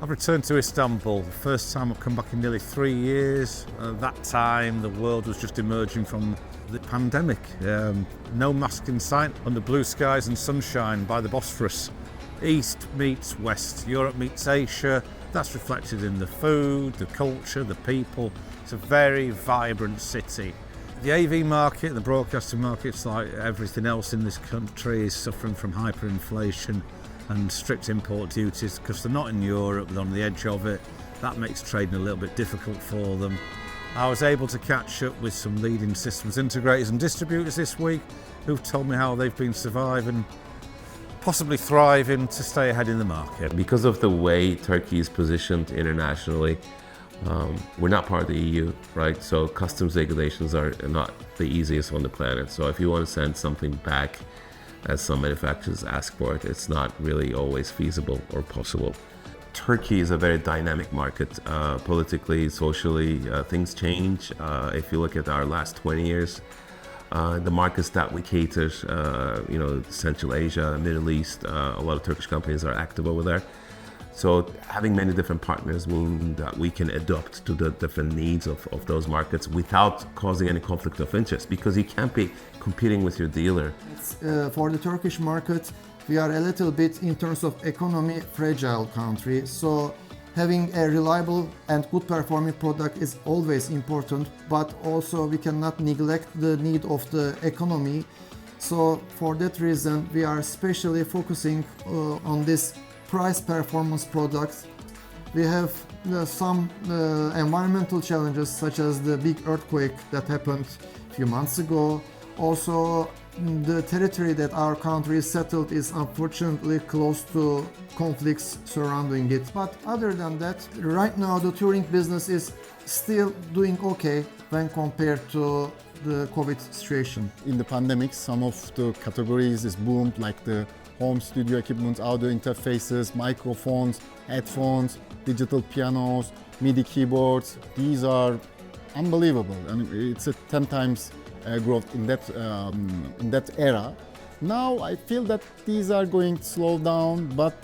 I've returned to Istanbul, the first time I've come back in nearly 3 years. At that time, the world was just emerging from the pandemic. No mask in sight, under blue skies and sunshine by the Bosphorus. East meets West, Europe meets Asia. That's reflected in the food, the culture, the people. It's a very vibrant city. The AV market, the broadcasting markets, like everything else in this country, is suffering from hyperinflation and strict import duties because they're not in Europe, they're on the edge of it. That makes trading a little bit difficult for them. I was able to catch up with some leading systems integrators and distributors this week who've told me how they've been surviving, possibly thriving to stay ahead in the market. Because of the way Turkey is positioned internationally, we're not part of the EU, right? So customs regulations are not the easiest on the planet. So if you want to send something back, as some manufacturers ask for it, it's not really always feasible or possible. Turkey is a very dynamic market, politically, socially, things change. If you look at our last 20 years, the markets that we cater, Central Asia, Middle East, a lot of Turkish companies are active over there. So having many different partners means that we can adapt to the different needs of those markets without causing any conflict of interest, because you can't be competing with your dealer. For the Turkish market, we are a little bit, in terms of economy, fragile country. So having a reliable and good performing product is always important, but also we cannot neglect the need of the economy. So for that reason, we are especially focusing on this price performance products. We have some environmental challenges, such as the big earthquake that happened a few months ago. Also, the territory that our country is settled is unfortunately close to conflicts surrounding it. But other than that, right now the touring business is still doing okay when compared to the COVID situation. In the pandemic, some of the categories is boomed, like the home studio equipment, audio interfaces, microphones, headphones, digital pianos, MIDI keyboards. These are unbelievable, and it's a 10 times growth in that era. Now I feel that these are going to slow down, but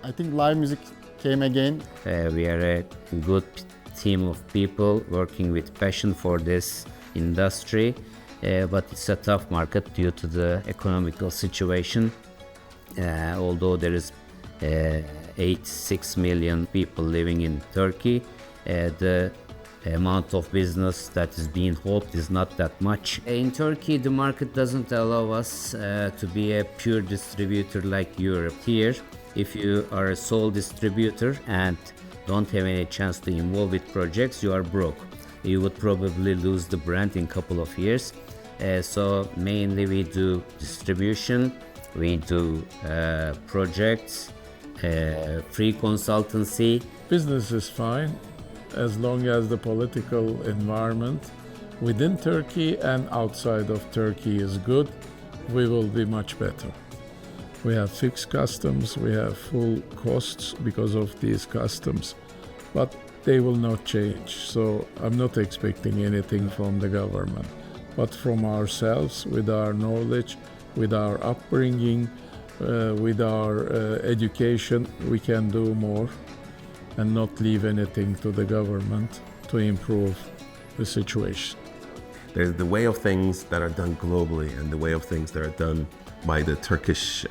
I think live music came again. We are a good team of people working with passion for this industry, but it's a tough market due to the economical situation. Although there is 86 million people living in Turkey, the amount of business that is being hoped is not that much. In Turkey, the market doesn't allow us to be a pure distributor like Europe. Here, if you are a sole distributor and don't have any chance to involve with projects, you are broke. You would probably lose the brand in a couple of years. So mainly we do distribution, we do projects, free consultancy. Business is fine as long as the political environment within Turkey and outside of Turkey is good. We will be much better. We have fixed customs, we have full costs because of these customs, but they will not change. So I'm not expecting anything from the government, but from ourselves, with our knowledge, with our upbringing, with our education, we can do more and not leave anything to the government to improve the situation. There's the way of things that are done globally and the way of things that are done by the Turkish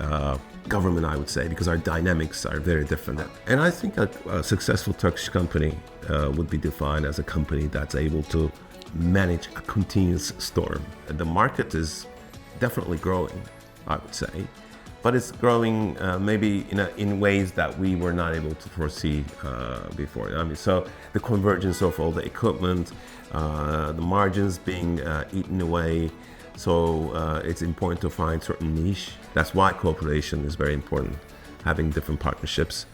government, I would say, because our dynamics are very different. And I think a successful Turkish company would be defined as a company that's able to manage a continuous storm. The market is definitely growing, I would say, but it's growing maybe in ways that we were not able to foresee before. I mean, so the convergence of all the equipment, the margins being eaten away. So it's important to find certain niche. That's why cooperation is very important, having different partnerships.